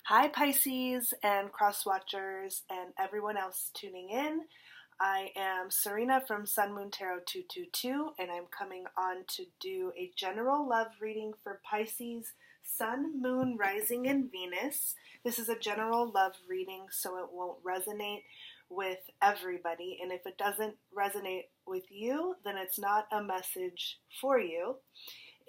Hi, Pisces and cross watchers and everyone else tuning in. I am Serena from Sun Moon Tarot 222, and I'm coming on to do a general love reading for Pisces, Sun, Moon, Rising, and Venus. This is a general love reading, so it won't resonate with everybody, and if it doesn't resonate with you, then it's not a message for you.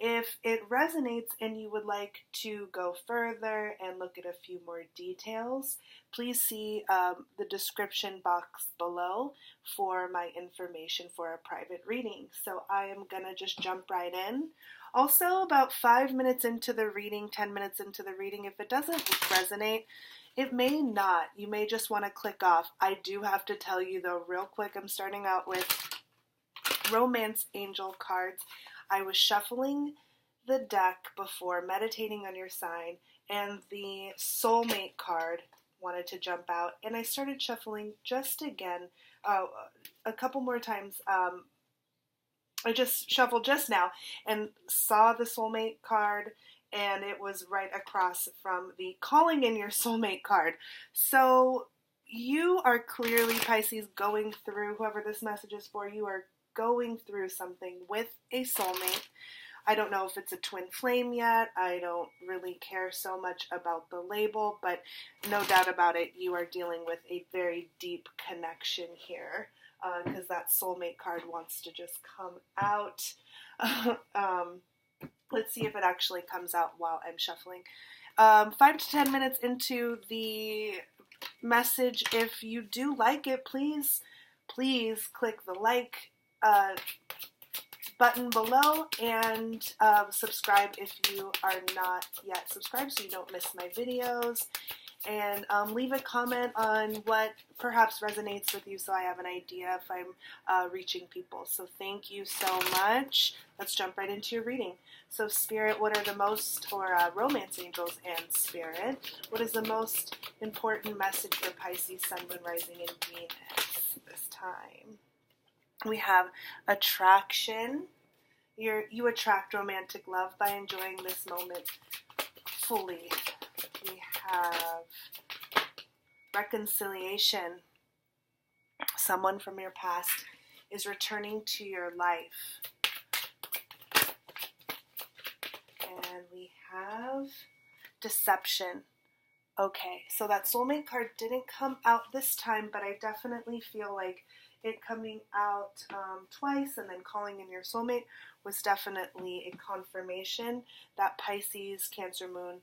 If it resonates and you would like to go further and look at a few more details, please see the description box below for my information for a private reading. So I am going to just jump right in. Also, about 5 minutes into the reading, 10 minutes into the reading, if it doesn't resonate, it may not. You may just want to click off. I do have to tell you though, real quick, I'm starting out with Romance Angel cards. I was shuffling the deck before meditating on your sign, and the soulmate card wanted to jump out, and I started shuffling just again, a couple more times. I just shuffled just now and saw the soulmate card, and it was right across from the calling in your soulmate card. So you are clearly, Pisces, going through, whoever this message is for, you are going through something with a soulmate. I don't know if it's a twin flame yet. I don't really care so much about the label, but no doubt about it, you are dealing with a very deep connection here, because that soulmate card wants to just come out. Let's see if it actually comes out while I'm shuffling. 5 to 10 minutes into the message, if you do like it, please click the like button below and subscribe if you are not yet subscribed so you don't miss my videos, and leave a comment on what perhaps resonates with you so I have an idea if I'm reaching people. So thank you so much. Let's jump right into your reading. So Spirit, what are the most, or Romance Angels and Spirit, what is the most important message for Pisces, Sun, Moon, Rising, and Venus this time? We have attraction. You attract romantic love by enjoying this moment fully. We have reconciliation. Someone from your past is returning to your life. And we have deception. Okay, so that soulmate card didn't come out this time, but I definitely feel like it coming out twice and then calling in your soulmate was definitely a confirmation that Pisces, Cancer Moon,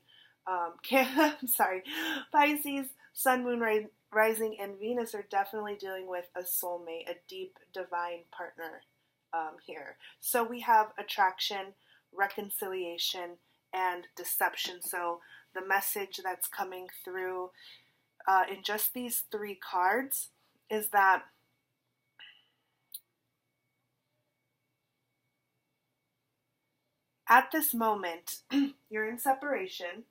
Pisces, Sun, Moon, Rising, and Venus are definitely dealing with a soulmate, a deep divine partner here. So we have attraction, reconciliation, and deception. So the message that's coming through in just these 3 cards is that at this moment, you're in separation.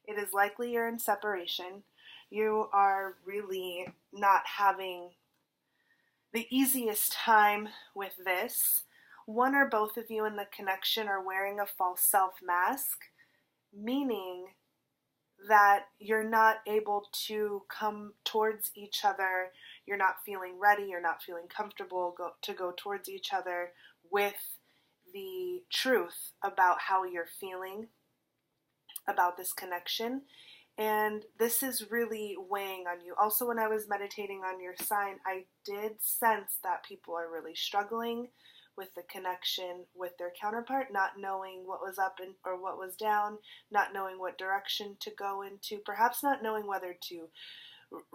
It is likely you're in separation. You are really not having the easiest time with this. One or both of you in the connection are wearing a false self mask, meaning that you're not able to come towards each other. You're not feeling ready. You're not feeling comfortable to go towards each other with the truth about how you're feeling about this connection, and this is really weighing on you. Also, when I was meditating on your sign, I did sense that people are really struggling with the connection with their counterpart, not knowing what was up or what was down, not knowing what direction to go into, perhaps not knowing whether to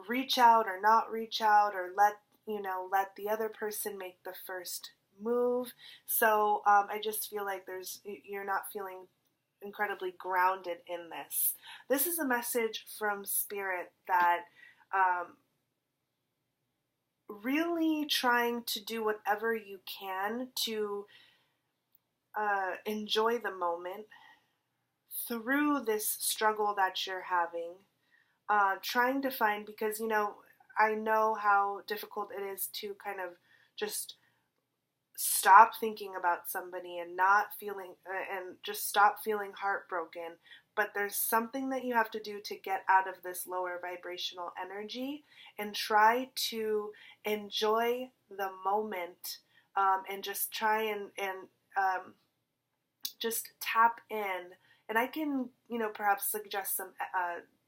reach out or not reach out, or let the other person make the first move. So I just feel like you're not feeling incredibly grounded in this. This is a message from Spirit that really trying to do whatever you can to enjoy the moment through this struggle that you're having, trying to find, because I know how difficult it is to kind of just stop thinking about somebody and not feeling, and just stop feeling heartbroken. But there's something that you have to do to get out of this lower vibrational energy and try to enjoy the moment, and just try and just tap in. And I can, perhaps suggest some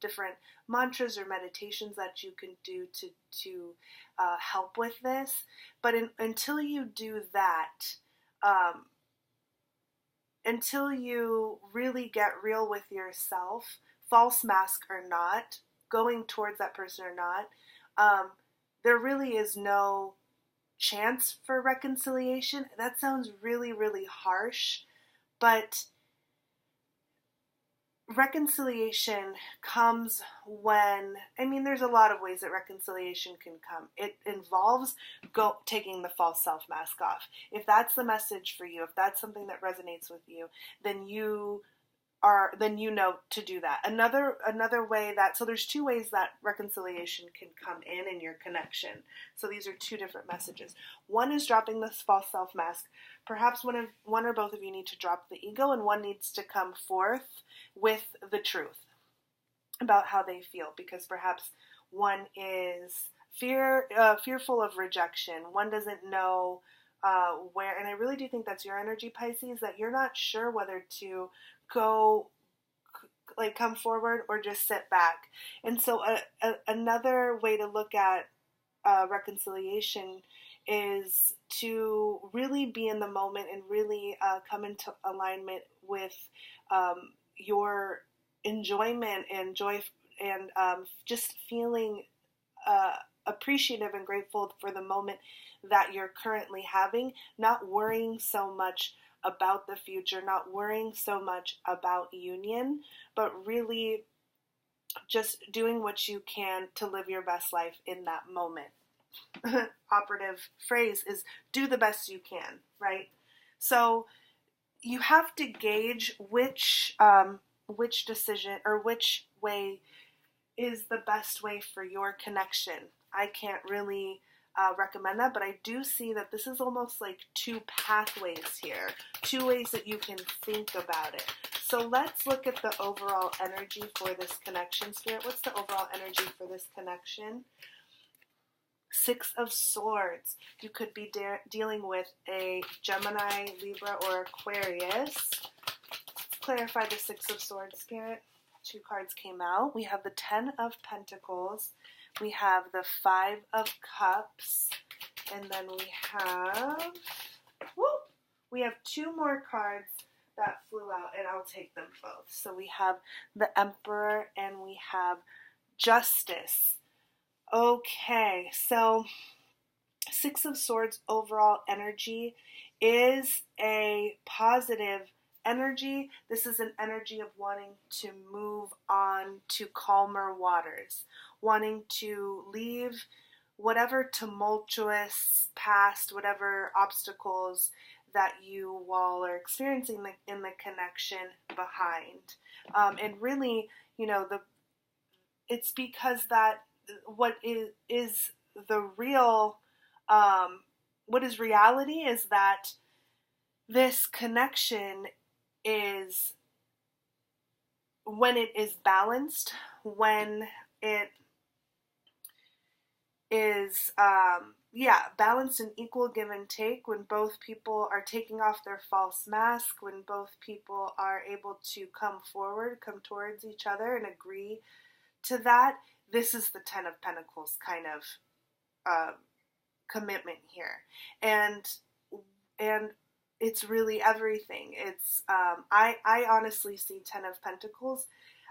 different mantras or meditations that you can do to help with this. But until you do that, until you really get real with yourself, false mask or not, going towards that person or not, there really is no chance for reconciliation. That sounds really, really harsh, but reconciliation comes when, there's a lot of ways that reconciliation can come. It involves taking the false self mask off. If that's the message for you, if that's something that resonates with you, then you know to do that. Another way so there's two ways that reconciliation can come in your connection. So these are two different messages. One is dropping this false self mask. Perhaps one or both of you need to drop the ego, and one needs to come forth with the truth about how they feel, because perhaps one is fearful of rejection. One doesn't know where, and I really do think that's your energy, Pisces, that you're not sure whether to go, come forward or just sit back. And so another way to look at reconciliation is to really be in the moment and really come into alignment with your enjoyment and joy, and just feeling appreciative and grateful for the moment that you're currently having, not worrying so much about the future, not worrying so much about union, but really just doing what you can to live your best life in that moment. Operative phrase is do the best you can, right? So you have to gauge which decision or which way is the best way for your connection. I can't really recommend that, but I do see that this is almost like two pathways here, two ways that you can think about it. So let's look at the overall energy for this connection, Spirit. What's the overall energy for this connection? Six of Swords. You could be dealing with a Gemini, Libra, or Aquarius. Let's clarify the Six of Swords, Spirit. Two cards came out. We have the Ten of Pentacles. We have the Five of Cups. And then we have two more cards that flew out, and I'll take them both. So we have the Emperor and we have Justice. Okay, so Six of Swords overall energy is a positive energy. This is an energy of wanting to move on to calmer waters, wanting to leave whatever tumultuous past, whatever obstacles that you all are experiencing in the connection behind. And really, it's because that what is the real, what is reality is that this connection is, when it is balanced, when it is, balanced and equal give and take, when both people are taking off their false mask, when both people are able to come forward, come towards each other and agree to that, this is the Ten of Pentacles kind of commitment here. And it's really everything. It's I honestly see Ten of Pentacles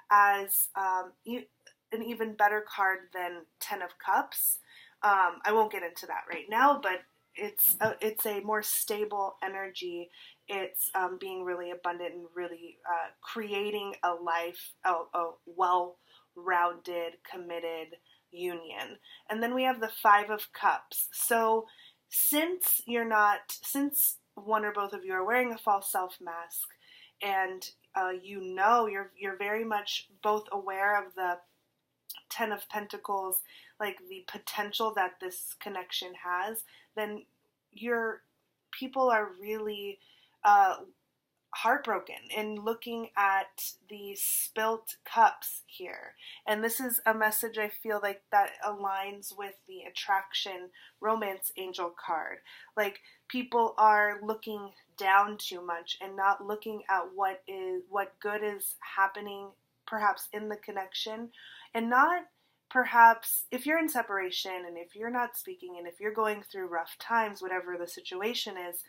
as an even better card than Ten of Cups. I won't get into that right now, but it's a more stable energy. It's being really abundant and really creating a life, a well-rounded, committed union. And then we have the Five of Cups. So since one or both of you are wearing a false self mask, and you're very much both aware of the Ten of Pentacles, like the potential that this connection has, then you're people are really heartbroken and looking at the spilt cups here. And this is a message I feel like that aligns with the attraction romance angel card. Like, people are looking down too much and not looking at what good is happening perhaps in the connection, and not perhaps if you're in separation and if you're not speaking and if you're going through rough times, whatever the situation is,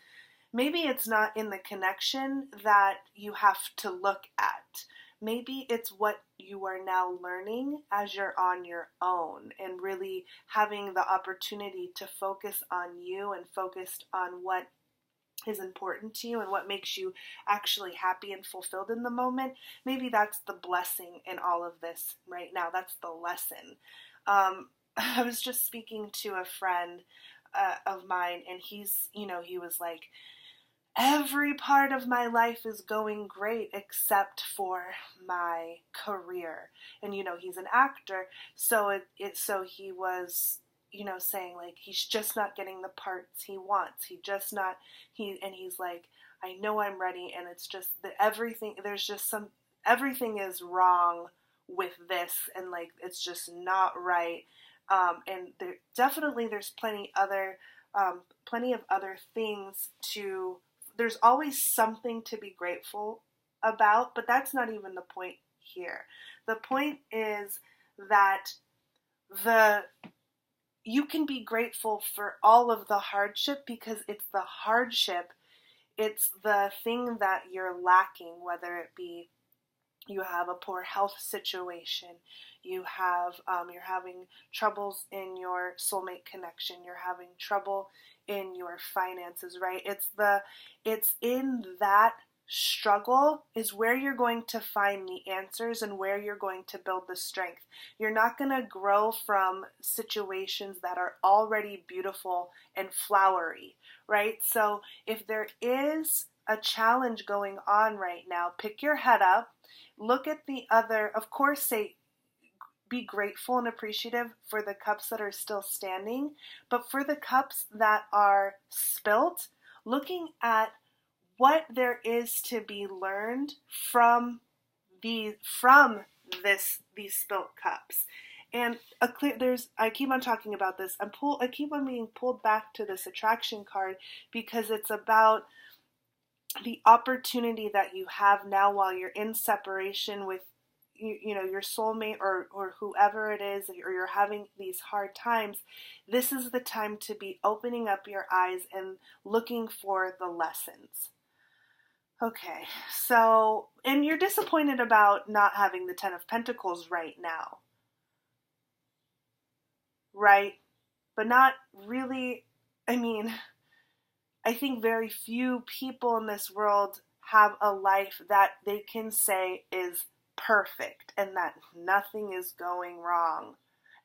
maybe it's not in the connection that you have to look at. Maybe it's what you are now learning as you're on your own and really having the opportunity to focus on you and focused on what is important to you and what makes you actually happy and fulfilled in the moment. Maybe that's the blessing in all of this right now. That's the lesson. I was just speaking to a friend of mine, and he was like, every part of my life is going great except for my career. And he's an actor, so he was saying like he's just not getting the parts he wants. He's like, I know I'm ready, and it's just that everything is wrong with this, and like it's just not right. And there's plenty of other things to. There's always something to be grateful about, but that's not even the point here. The point is that you can be grateful for all of the hardship, because it's the hardship, it's the thing that you're lacking, whether it be you have a poor health situation, you're having troubles in your soulmate connection, you're having trouble in your finances, right? It's in that struggle is where you're going to find the answers and where you're going to build the strength. You're not going to grow from situations that are already beautiful and flowery, right? So if there is a challenge going on right now, pick your head up, look at the other, of course, be grateful and appreciative for the cups that are still standing, but for the cups that are spilt, looking at what there is to be learned from these spilt cups. And I keep on talking about this. I keep on being pulled back to this attraction card because it's about the opportunity that you have now while you're in separation with your soulmate or whoever it is, or you're having these hard times. This is the time to be opening up your eyes and looking for the lessons. Okay, so, and you're disappointed about not having the Ten of Pentacles right now, right? But not really. I think very few people in this world have a life that they can say is perfect and that nothing is going wrong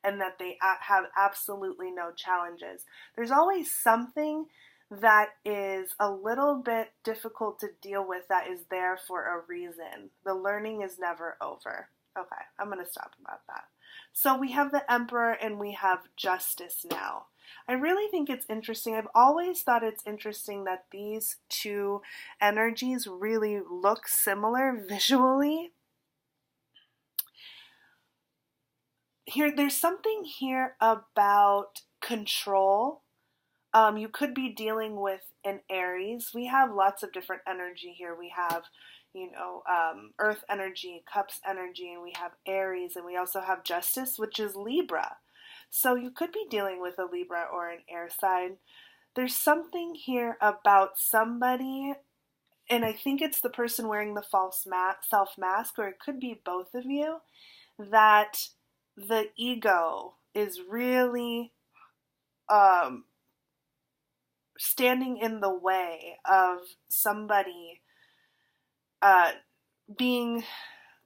and that they have absolutely no challenges. There's always something that is a little bit difficult to deal with that is there for a reason. The learning is never over. Okay, I'm going to stop about that. So we have the Emperor and we have Justice now. I really think it's interesting. I've always thought it's interesting that these two energies really look similar visually. There's something here about control. You could be dealing with an Aries. We have lots of different energy here. We have, Earth energy, Cups energy, and we have Aries, and we also have Justice, which is Libra. So you could be dealing with a Libra or an air sign. There's something here about somebody, and I think it's the person wearing the false self mask, or it could be both of you, that the ego is really standing in the way of somebody being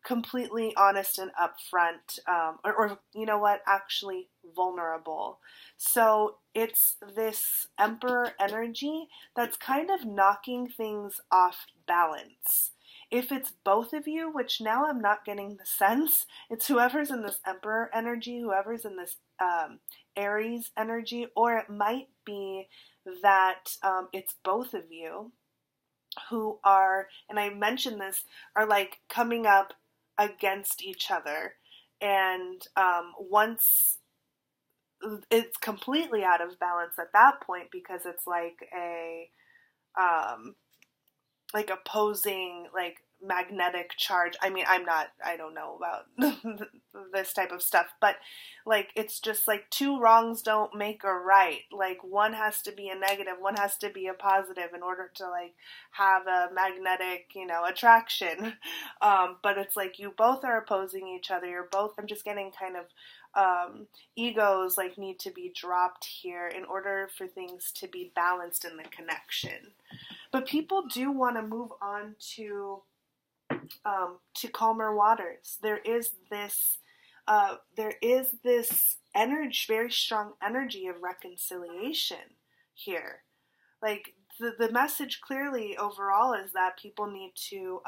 completely honest and upfront, or you know what, actually vulnerable. So it's this Emperor energy that's kind of knocking things off balance. If it's both of you, which now I'm not getting the sense, it's whoever's in this Emperor energy, whoever's in this Aries energy, or it might be that it's both of you who are, and I mentioned this, are like coming up against each other. And once it's completely out of balance at that point, because it's like opposing, like magnetic charge. I mean, I don't know about this type of stuff, but like it's just like two wrongs don't make a right. Like one has to be a negative, one has to be a positive in order to like have a magnetic, attraction. But it's like you both are opposing each other. You're both, I'm just getting kind of egos like need to be dropped here in order for things to be balanced in the connection. But people do want to move on to calmer waters. There is this energy, very strong energy of reconciliation here. Like the message clearly overall is that people need to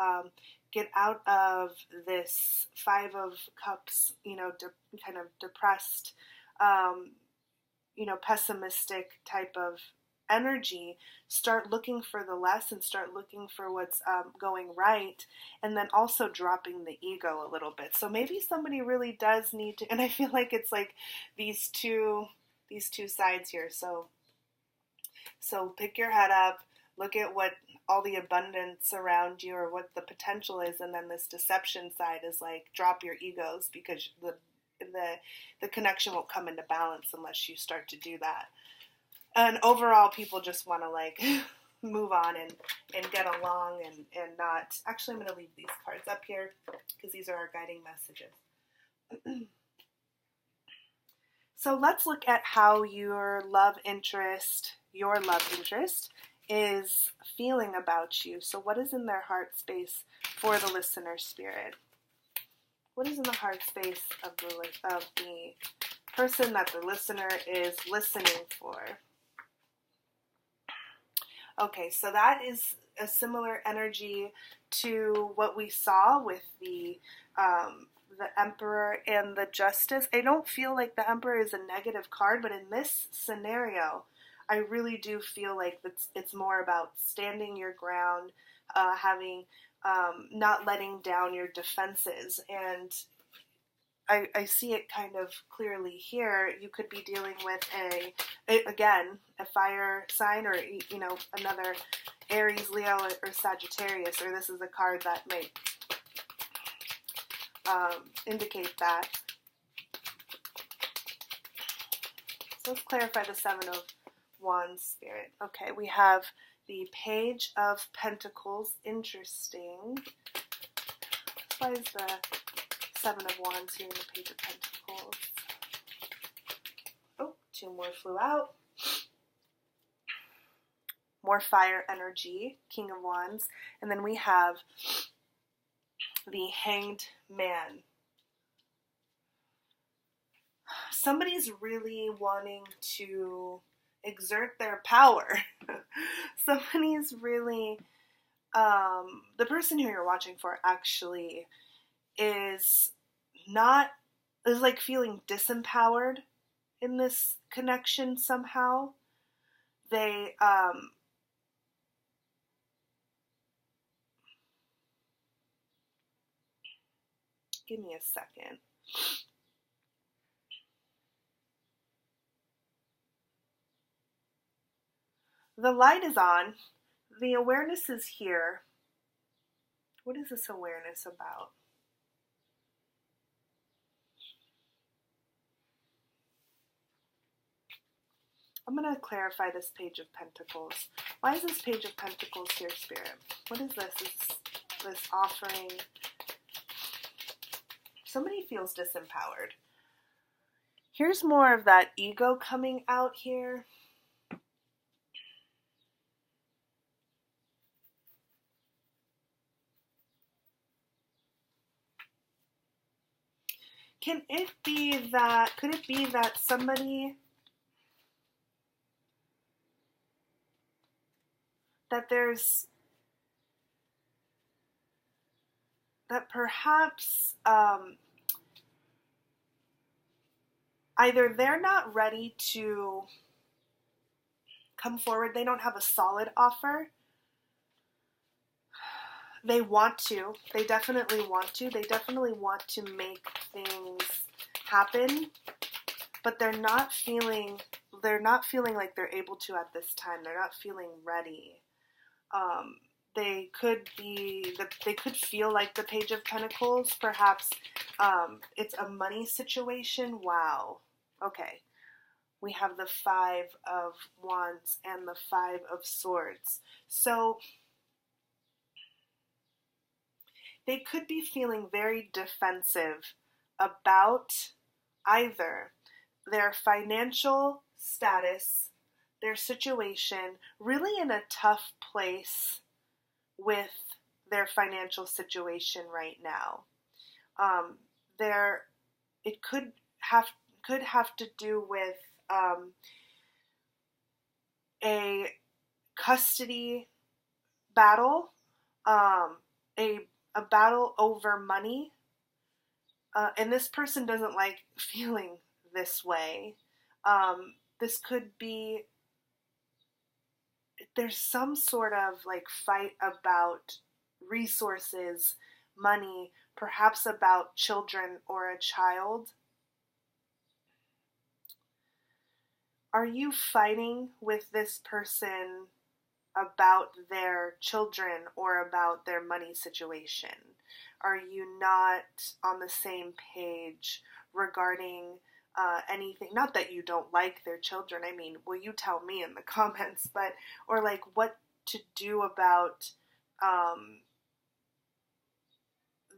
get out of this Five of Cups, kind of depressed, pessimistic type of energy. Start looking for the less and start looking for what's going right, and then also dropping the ego a little bit. So maybe somebody really does need to, and I feel like it's like these two sides here. So pick your head up, look at what all the abundance around you or what the potential is, and then this deception side is like drop your egos, because the connection won't come into balance unless you start to do that. And overall, people just want to like move on and get along and not. Actually, I'm going to leave these cards up here because these are our guiding messages. So let's look at how your love interest is feeling about you. So what is in their heart space for the listener spirit? What is in the heart space of the person that the listener is listening for? Okay, so that is a similar energy to what we saw with the Emperor and the Justice. I don't feel like the Emperor is a negative card, but in this scenario, I really do feel like it's more about standing your ground, having not letting down your defenses. And I see it kind of clearly here. You could be dealing with a fire sign, or another Aries, Leo, or Sagittarius, or this is a card that might indicate that. So let's clarify the Seven of Wands spirit. Okay, we have the Page of Pentacles. Interesting. Why is the Seven of Wands here in the Page of Pentacles? Oh, two more flew out. More fire energy, King of Wands. And then we have the Hanged Man. Somebody's really wanting to exert their power. Somebody's really, the person who you're watching for actually is like feeling disempowered in this connection somehow. They, give me a second. The light is on. The awareness is here. What is this awareness about? I'm going to clarify this Page of Pentacles. Why is this Page of Pentacles here, Spirit? What is this? Is this offering? Somebody feels disempowered. Here's more of that ego coming out here. Could it be that somebody, that there's, that perhaps either they're not ready to come forward. They don't have a solid offer. They want to. They definitely want to. They definitely want to make things happen, but they're not feeling like they're able to at this time. They're not feeling ready. They could feel like the Page of Pentacles. Perhaps it's a money situation. Wow. Okay. We have the Five of Wands and the Five of Swords. So they could be feeling very defensive about either their financial status, their situation, really in a tough place with their financial situation right now. It could have to do with a custody battle, a battle over money, and this person doesn't like feeling this way. This could be, there's some sort of like fight about resources, money, perhaps about children or a child. Are you fighting with this person about their children or about their money situation? Are you not on the same page regarding anything? Not that you don't like their children. I mean, well, you tell me in the comments, but, or like what to do about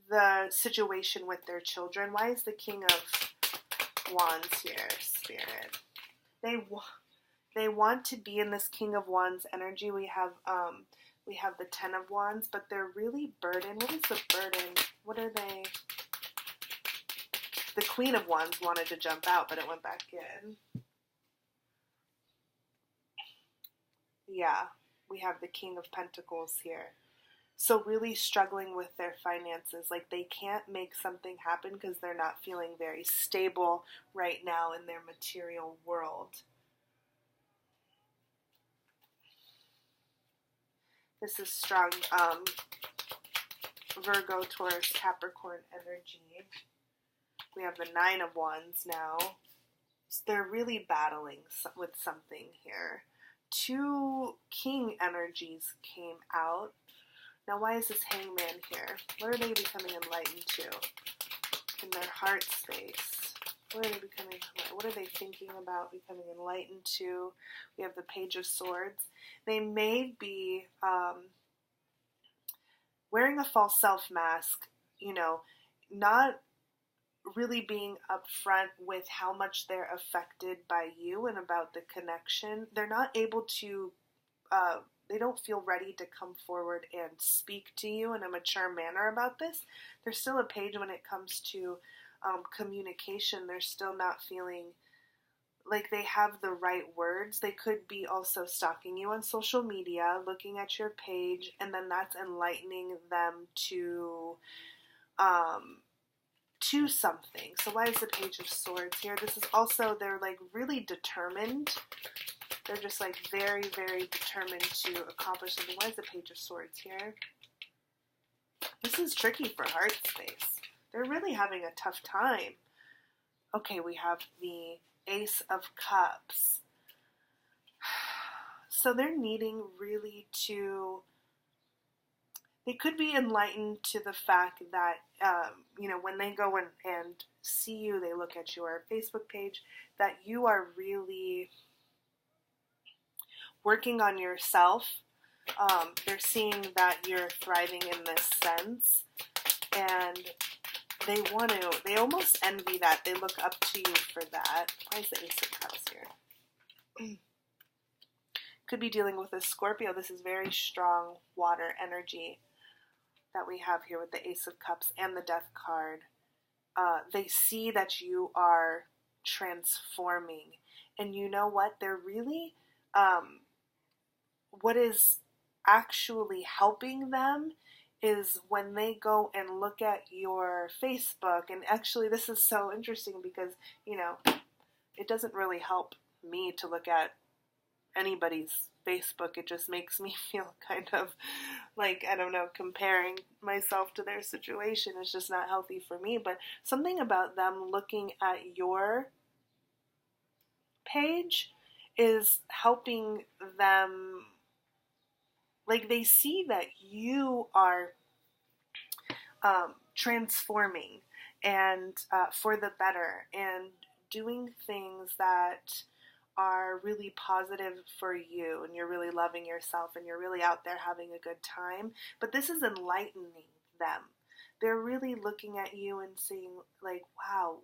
the situation with their children. Why is the King of Wands here, Spirit? They want to be in this King of Wands energy. We have the Ten of Wands, but they're really burdened. What is the burden? What are they? The Queen of Wands wanted to jump out, but it went back in. Yeah, we have the King of Pentacles here. So really struggling with their finances. Like they can't make something happen because they're not feeling very stable right now in their material world. This is strong Virgo, Taurus, Capricorn energy. We have the Nine of Wands now. So they're really battling with something here. Two King energies came out. Now why is this Hangman here? What are they becoming enlightened to? In their heart space. What are they thinking about becoming enlightened to? We have the Page of Swords. They may be wearing a false self mask, not really being upfront with how much they're affected by you and about the connection. They're not able to, they don't feel ready to come forward and speak to you in a mature manner about this. There's still a page when it comes to communication. They're still not feeling like they have the right words. They could be also stalking you on social media, looking at your page, and then that's enlightening them to something. So why is the Page of Swords here? This is also, they're like really determined. They're just like very, very determined to accomplish something. Why is the Page of Swords here? This is tricky for heart space. They're really having a tough time. Okay, we have the Ace of Cups. So they're needing really to, they could be enlightened to the fact that, when they go and see you, they look at your Facebook page, that you are really working on yourself. They're seeing that you're thriving in this sense, and they almost envy that. They look up to you for that. Why is the Ace of Cups here? Could be dealing with a Scorpio. This is very strong water energy that we have here with the Ace of Cups and the Death card. They see that you are transforming. And you know what? They're really, what is actually helping them is when they go and look at your Facebook. And actually, this is so interesting because, it doesn't really help me to look at anybody's Facebook. It just makes me feel kind of like, I don't know, comparing myself to their situation is just not healthy for me. But something about them looking at your page is helping them, like they see that you are transforming and for the better and doing things that are really positive for you, and you're really loving yourself and you're really out there having a good time. But this is enlightening them. They're really looking at you and saying like, wow,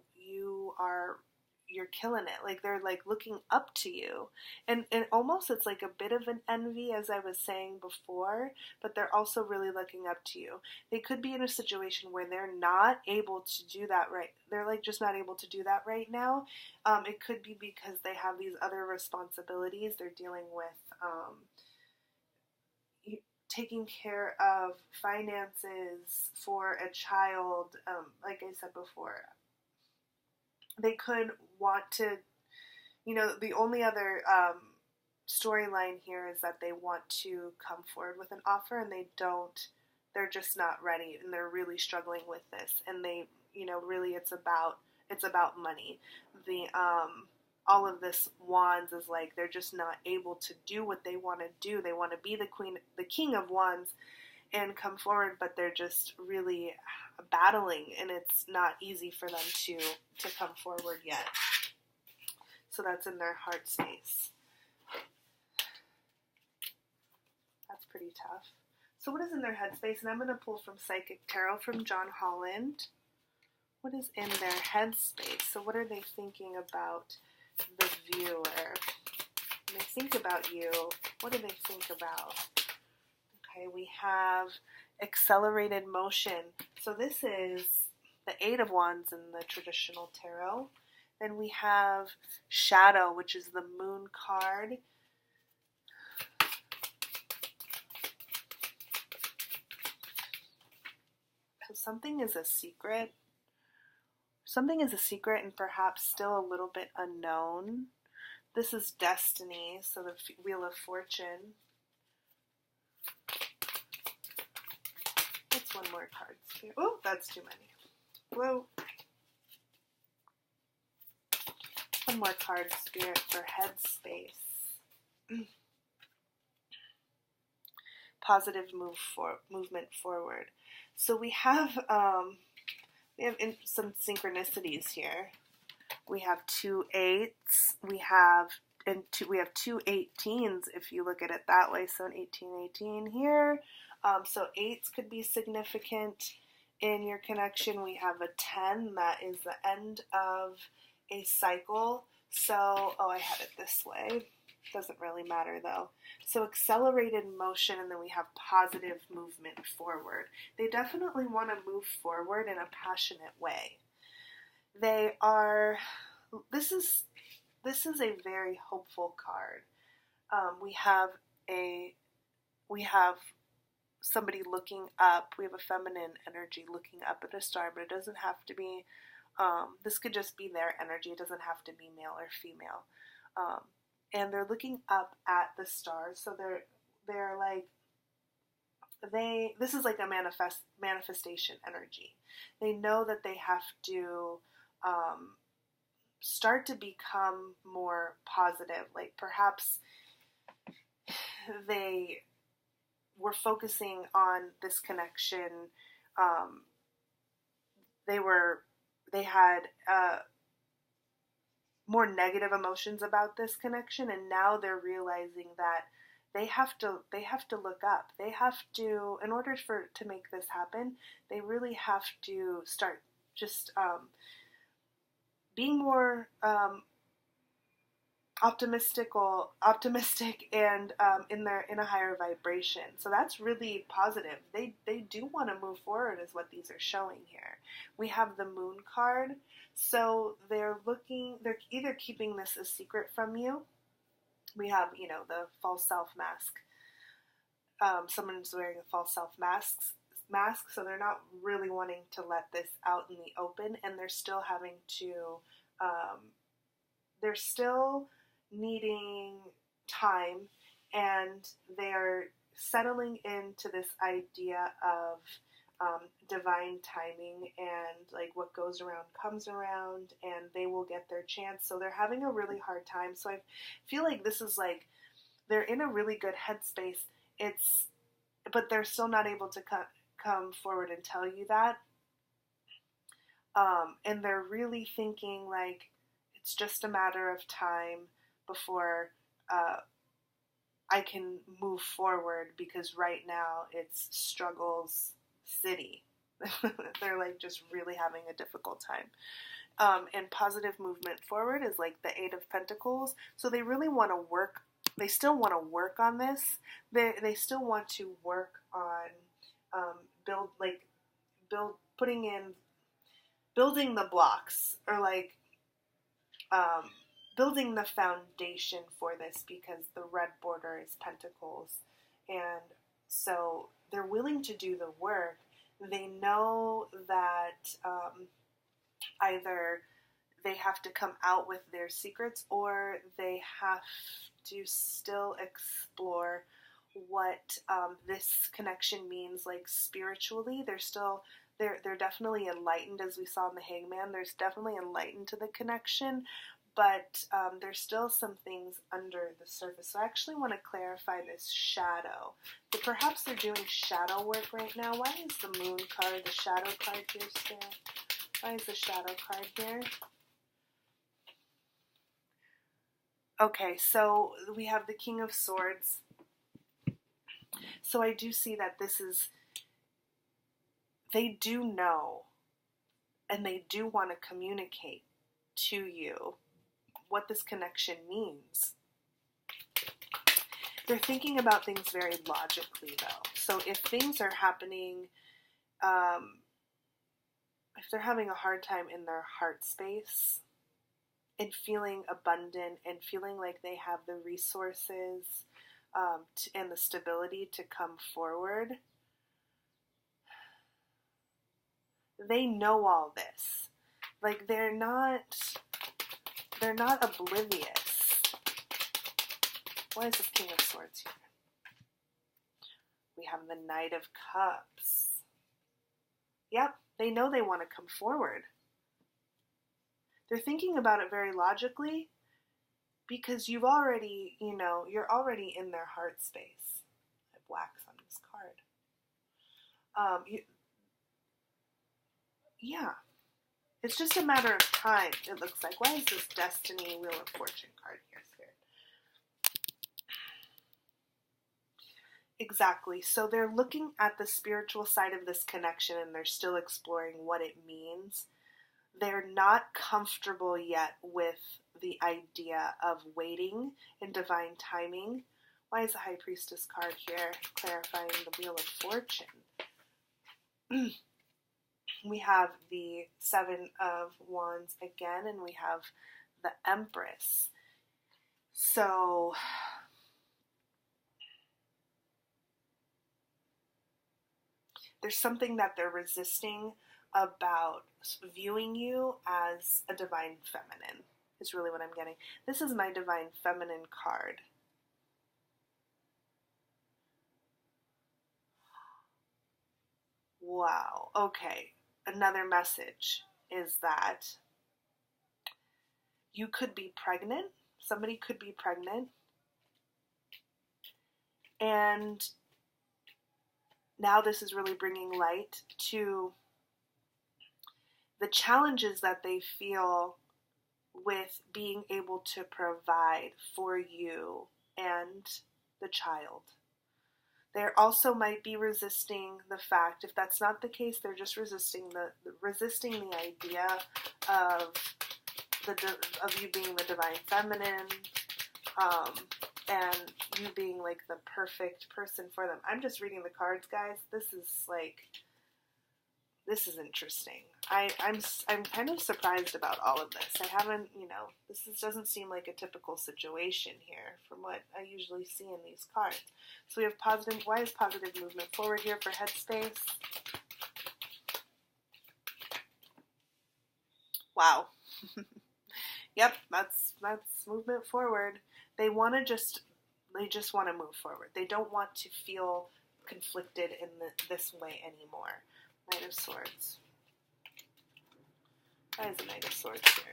you're killing it. Like they're like looking up to you. And almost it's like a bit of an envy, as I was saying before, but they're also really looking up to you. They could be in a situation where they're not able to do that right. They're like just not able to do that right now. It could be because they have these other responsibilities. They're dealing with taking care of finances for a child. Like I said before, they could want to, the only other storyline here is that they want to come forward with an offer and they're just not ready, and they're really struggling with this, and they, really it's about money. The all of this wands is like they're just not able to do what they want to do. They want to be the king of wands and come forward, but they're just really battling, and it's not easy for them to come forward yet. So that's in their heart space. That's pretty tough. So what is in their head space? And I'm going to pull from Psychic Tarot from John Holland. What is in their head space? So what are they thinking about the viewer? When they think about you, what do they think about? Okay, we have accelerated motion. So this is the Eight of Wands in the traditional tarot. Then we have shadow, which is the moon card. So something is a secret. Something is a secret and perhaps still a little bit unknown. This is destiny, so the Wheel of Fortune. What's one more card? Oh, that's too many. Whoa. One more card, Spirit, for headspace. Positive movement forward. So we have some synchronicities here. We have 2 8s. We have two 18s if you look at it that way. So an 18 here. So 8s could be significant in your connection. We have a 10. That is the end of a cycle. So, I had it this way. Doesn't really matter though. So accelerated motion, and then we have positive movement forward. They definitely want to move forward in a passionate way. This is a very hopeful card. We have somebody looking up. We have a feminine energy looking up at a star, but it doesn't have to be, this could just be their energy. It doesn't have to be male or female. And they're looking up at the stars. So they're like, this is like a manifestation energy. They know that they have to start to become more positive. Like perhaps they were focusing on this connection. They had more negative emotions about this connection, and now they're realizing that they have to look up. They have to, in order to make this happen, they really have to start just being more optimistic and in a higher vibration. So that's really positive. They do want to move forward, is what these are showing here. We have the Moon card. So they're either keeping this a secret from you. We have, the false self mask. Someone's wearing a false self mask, so they're not really wanting to let this out in the open, and they're still having to, they're still needing time, and they're settling into this idea of divine timing, and like what goes around comes around, and they will get their chance. So they're having a really hard time. So I feel like this is like they're in a really good headspace. But they're still not able to come forward and tell you that. And they're really thinking like it's just a matter of time before I can move forward, because right now it's struggles city. They're like just really having a difficult time. And positive movement forward is like the Eight of Pentacles. So they really want to work. They still want to work on this. They still want to work on building the blocks, or like building the foundation for this, because the red border is Pentacles, and so they're willing to do the work. They know that either they have to come out with their secrets, or they have to still explore what this connection means, like spiritually. They're definitely enlightened, as we saw in the Hangman. There's definitely enlightened to the connection, but there's still some things under the surface. So I actually want to clarify this shadow. But perhaps they're doing shadow work right now. Why is the Moon card, the shadow card here, Spirit? Why is the shadow card here? Okay, so we have the King of Swords. So I do see that they do know, and they do want to communicate to you what this connection means. They're thinking about things very logically, though. So if things are happening, if they're having a hard time in their heart space, and feeling abundant, and feeling like they have the resources and the stability to come forward, they know all this. Like they're not oblivious. Why is this King of Swords here? We have the Knight of Cups. Yep, they know they want to come forward. They're thinking about it very logically, because you're already in their heart space. I have wax on this card. Yeah. It's just a matter of time, it looks like. Why is this Destiny Wheel of Fortune card here, Spirit? Exactly. So they're looking at the spiritual side of this connection, and they're still exploring what it means. They're not comfortable yet with the idea of waiting and divine timing. Why is the High Priestess card here, clarifying the Wheel of Fortune? We have the Seven of Wands again, and we have the Empress. So there's something that they're resisting about viewing you as a divine feminine, is really what I'm getting. This is my divine feminine card. Wow. Okay. Another message is that you could be pregnant. Somebody could be pregnant. And now this is really bringing light to the challenges that they feel with being able to provide for you and the child. They also might be resisting the fact, if that's not the case, they're just resisting the idea of you being the divine feminine, and you being like the perfect person for them. I'm just reading the cards, guys. This is interesting. I'm kind of surprised about all of this. I haven't, this doesn't seem like a typical situation here from what I usually see in these cards. So we have positive. Why is positive movement forward here for headspace? Wow. Yep, that's movement forward. They want to just They just want to move forward. They don't want to feel conflicted in this way anymore. Knight of Swords. Why is the Knight of Swords here?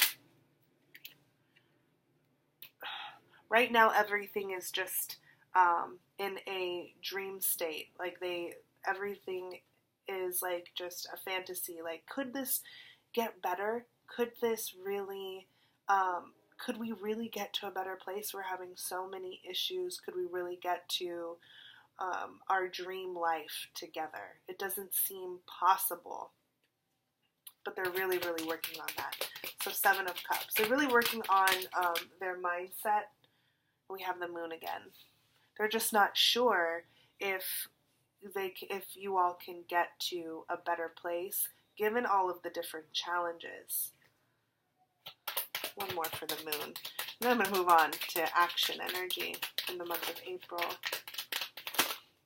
Right now, everything is just in a dream state. Like everything is like just a fantasy. Like, could this get better? Could this really, could we really get to a better place? We're having so many issues. Could we really get to our dream life together? It doesn't seem possible, but they're really, really working on that. So 7 of Cups. They're really working on their mindset. We have the Moon again. They're just not sure if you all can get to a better place, given all of the different challenges. One more for the Moon. And then I'm going to move on to action energy in the month of April.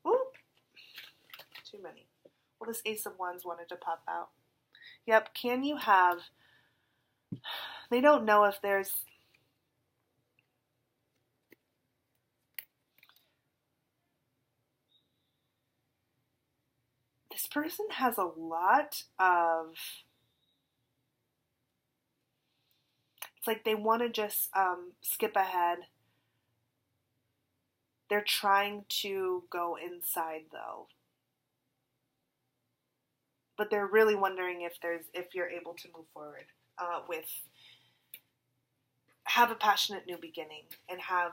Ooh, too many. Well, this Ace of Wands wanted to pop out. Yep, can you have... They don't know if there's... This person has a lot of... It's like they want to just skip ahead. They're trying to go inside, though. But they're really wondering if you're able to move forward with... Have a passionate new beginning and have...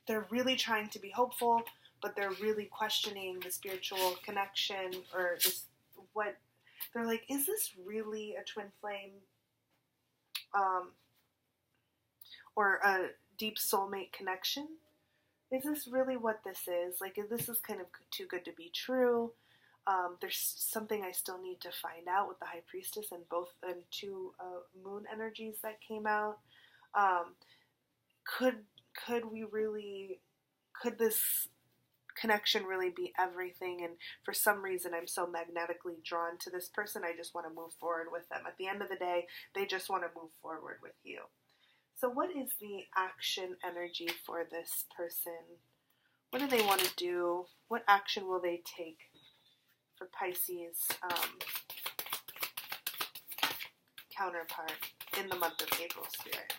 they're really trying to be hopeful, but they're really questioning the spiritual connection or just what... They're like, is this really a twin flame? Or a deep soulmate connection? Is this really what this is? Like, this is kind of too good to be true. There's something I still need to find out with the High Priestess and 2 moon energies that came out. Could this connection really be everything? And for some reason, I'm so magnetically drawn to this person. I just want to move forward with them. At the end of the day, they just want to move forward with you. So what is the action energy for this person? What do they want to do? What action will they take for Pisces counterpart in the month of April, Spirit?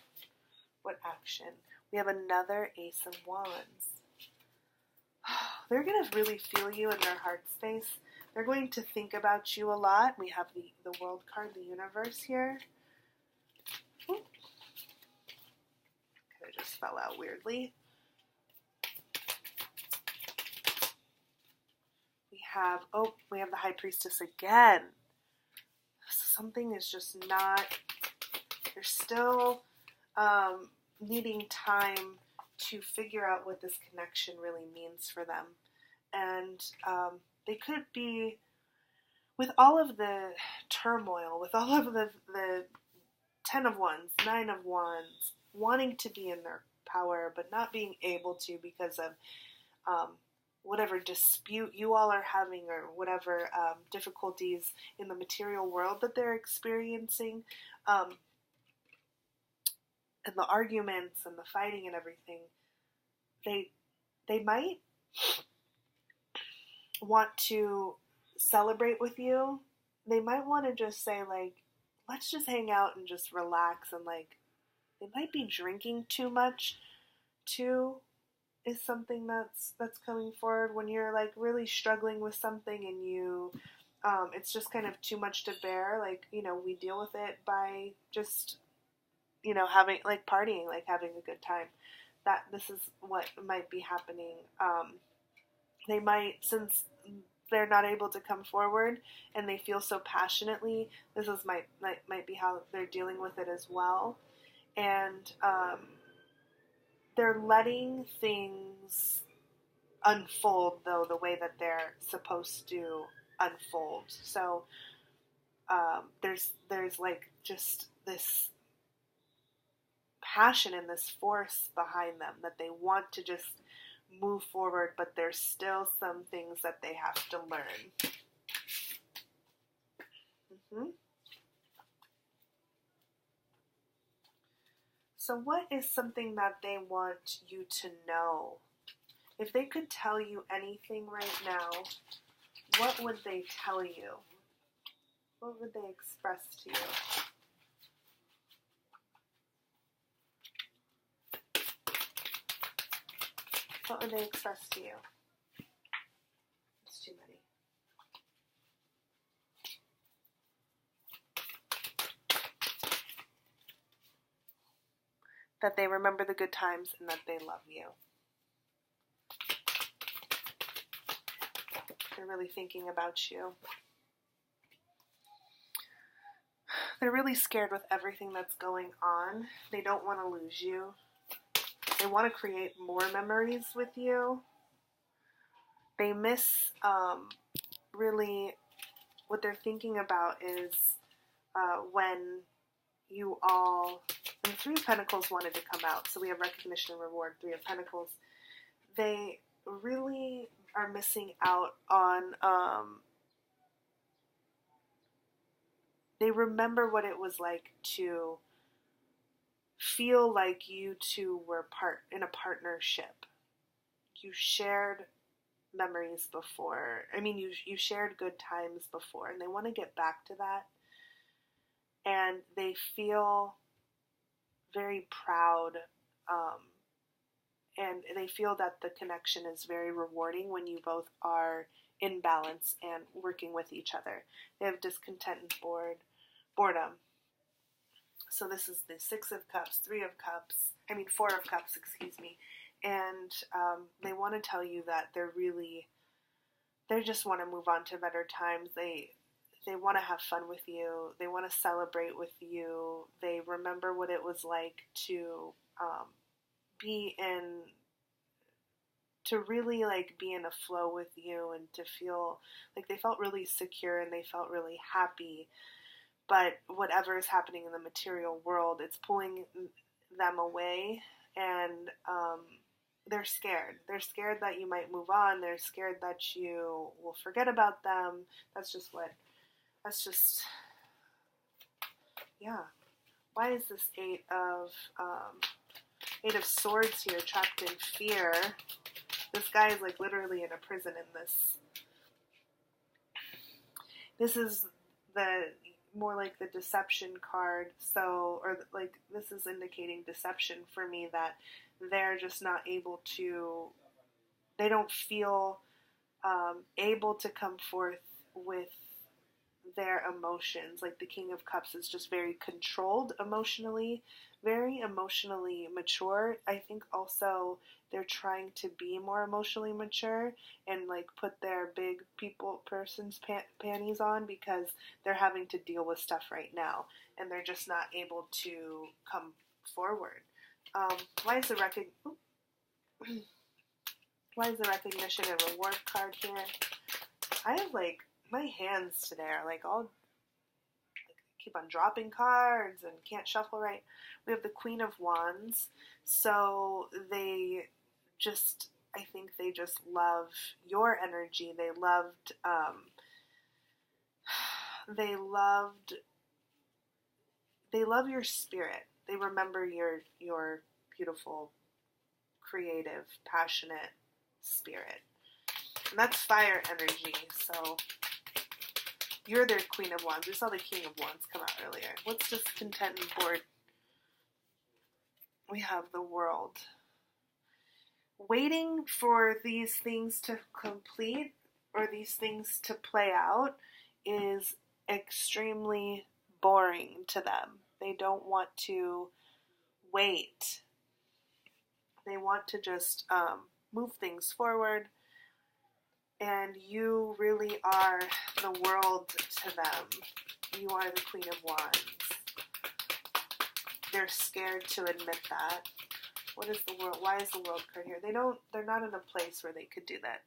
What action? We have another Ace of Wands. They're going to really feel you in their heart space. They're going to think about you a lot. We have the World card, the Universe here. Kind of just fell out weirdly. We have the High Priestess again. Something is just not... They're still needing time to figure out what this connection really means for them. And they could be, with all of the turmoil, with all of the 10 of Wands, 9 of Wands, wanting to be in their power, but not being able to because of whatever dispute you all are having or whatever difficulties in the material world that they're experiencing, and the arguments and the fighting and everything, they might want to celebrate with you. They might want to just say, like, let's just hang out and just relax, and like, they might be drinking too much too, is something that's coming forward when you're like really struggling with something and you it's just kind of too much to bear. Like, we deal with it by just having, like, partying, like having a good time. That this is what might be happening. They might, since they're not able to come forward and they feel so passionately, this is might be how they're dealing with it as well. And they're letting things unfold, though, the way that they're supposed to unfold. So there's like just this passion and this force behind them that they want to just move forward, but there's still some things that they have to learn. So what is something that they want you to know? If they could tell you anything right now, what would they tell you? What would they express to you? What would they express to you? It's too many. That they remember the good times and that they love you. They're really thinking about you. They're really scared with everything that's going on. They don't want to lose you. They want to create more memories with you. They miss, really, what they're thinking about is when you all, and the Three of Pentacles wanted to come out, so we have recognition and reward, Three of Pentacles. They really are missing out on, they remember what it was like to feel like you two were in a partnership. You shared memories before. I mean, you shared good times before, and they want to get back to that. And they feel very proud, and they feel that the connection is very rewarding when you both are in balance and working with each other. They have discontent and boredom. So this is the Four of Cups, excuse me. And they want to tell you that they just want to move on to better times. They want to have fun with you. They want to celebrate with you. They remember what it was like to really like be in a flow with you, and to feel like they felt really secure and they felt really happy. But whatever is happening in the material world, it's pulling them away, and they're scared. They're scared that you might move on. They're scared that you will forget about them. Yeah. Why is this Eight of Swords here, trapped in fear? This guy is like literally in a prison in this. This is more like the deception card. So, or like this is indicating deception for me, that they're just not able to, they don't feel able to come forth with their emotions. Like the King of Cups is just very controlled emotionally, very emotionally mature. I think also they're trying to be more emotionally mature and like put their big person's panties on, because they're having to deal with stuff right now and they're just not able to come forward. Why is the recognition and reward card here? I have like, my hands today are like all, keep on dropping cards and can't shuffle right. We have the Queen of Wands. So I think they just love your energy. They love your spirit. They remember your beautiful, creative, passionate spirit. And that's fire energy. So you're their Queen of Wands. We saw the King of Wands come out earlier. What's discontent and bored? We have the World. Waiting for these things to complete or these things to play out is extremely boring to them. They don't want to wait. They want to just move things forward. And you really are the world to them. You are the Queen of Wands. They're scared to admit that. What is the World? Why is the World card here? They're not in a place where they could do that.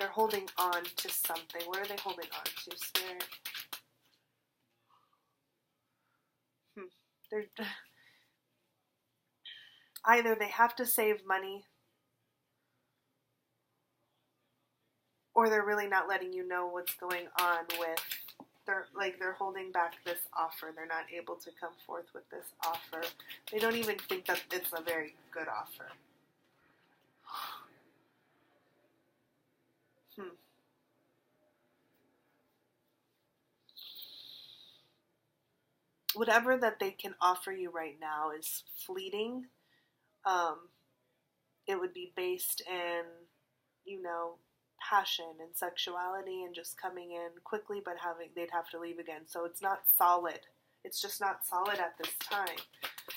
They're holding on to something. What are they holding on to, Spirit? They're either they have to save money, or they're really not letting you know what's going on with they're holding back this offer. They're not able to come forth with this offer. They don't even think that it's a very good offer. Whatever that they can offer you right now is fleeting. It would be based in, passion and sexuality and just coming in quickly, but they'd have to leave again. So it's not solid. It's just not solid at this time.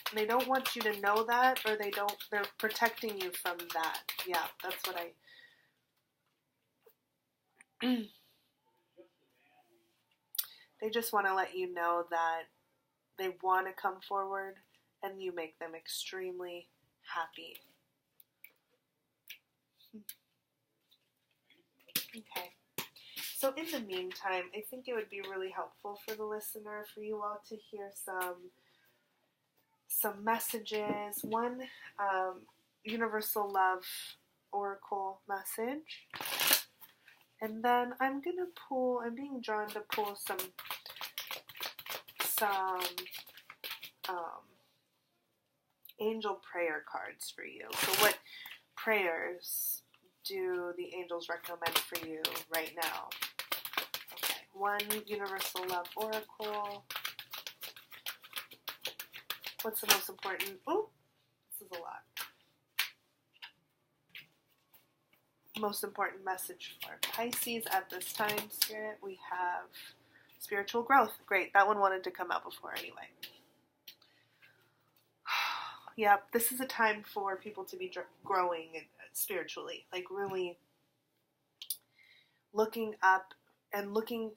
And they don't want you to know that, or they're protecting you from that. Yeah, that's what they just want to let you know that they want to come forward and you make them extremely happy. Okay. So in the meantime, I think it would be really helpful for the listener, for you all to hear some messages. One, universal love oracle message. And then I'm being drawn to pull some angel prayer cards for you. So what prayers do the angels recommend for you right now? Okay, one universal love oracle. What's the most important? Oh, this is a lot. Most important message for Pisces at this time, Spirit. We have spiritual growth. Great, that one wanted to come out before anyway. Yeah, this is a time for people to be growing spiritually, like really looking up and looking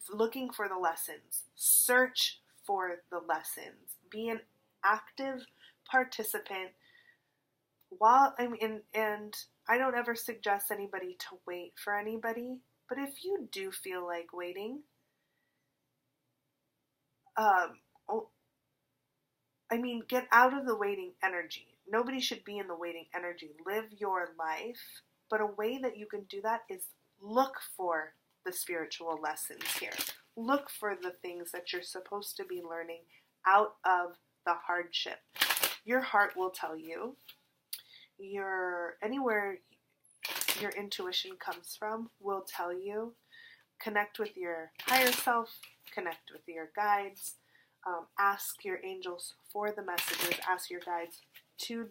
for the lessons. Search for the lessons. Be an active participant. And I don't ever suggest anybody to wait for anybody, but if you do feel like waiting, get out of the waiting energy. Nobody should be in the waiting energy. Live your life. But a way that you can do that is look for the spiritual lessons here. Look for the things that you're supposed to be learning out of the hardship. Your heart will tell you. Anywhere your intuition comes from will tell you. Connect with your higher self. Connect with your guides. Ask your angels for the messages. Ask your guides to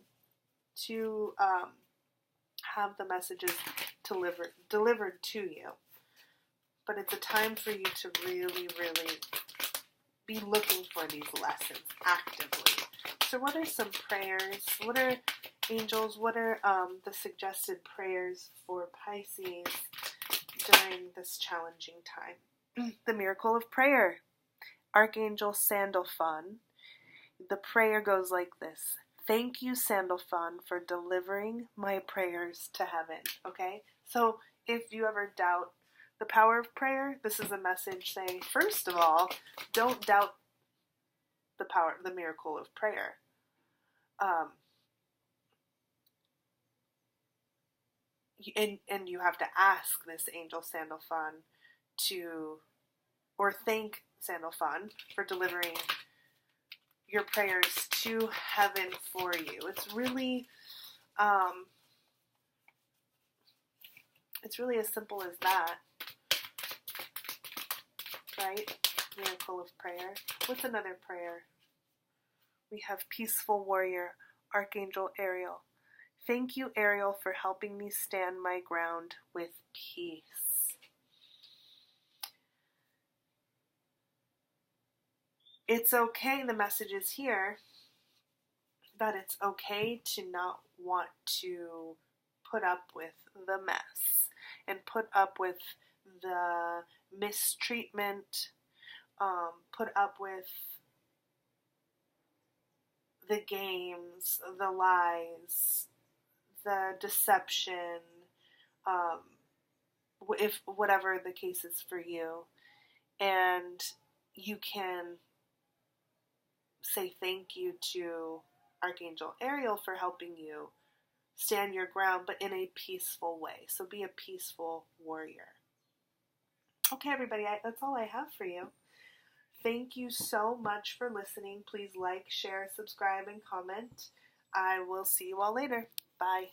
have the messages delivered to you. But it's a time for you to really, really be looking for these lessons actively. So what are some prayers? What are angels? What are the suggested prayers for Pisces during this challenging time? The miracle of prayer. Archangel Sandalphon. The prayer goes like this. Thank you, Sandalphon, for delivering my prayers to heaven. Okay? So if you ever doubt the power of prayer, this is a message saying, first of all, don't doubt the miracle of prayer. And you have to ask this angel Sandalphon or thank Sandalphon for delivering your prayers to heaven for you. It's really as simple as that, right? Miracle of prayer. What's another prayer? We have Peaceful Warrior, Archangel Ariel. Thank you, Ariel, for helping me stand my ground with peace. It's okay, the message is here, that it's okay to not want to put up with the mess and put up with the mistreatment, put up with the games, the lies, the deception, if whatever the case is for you. And you can say thank you to Archangel Ariel for helping you stand your ground, but in a peaceful way. So be a peaceful warrior. Okay, everybody, that's all I have for you. Thank you so much for listening. Please like, share, subscribe, and comment. I will see you all later. Bye.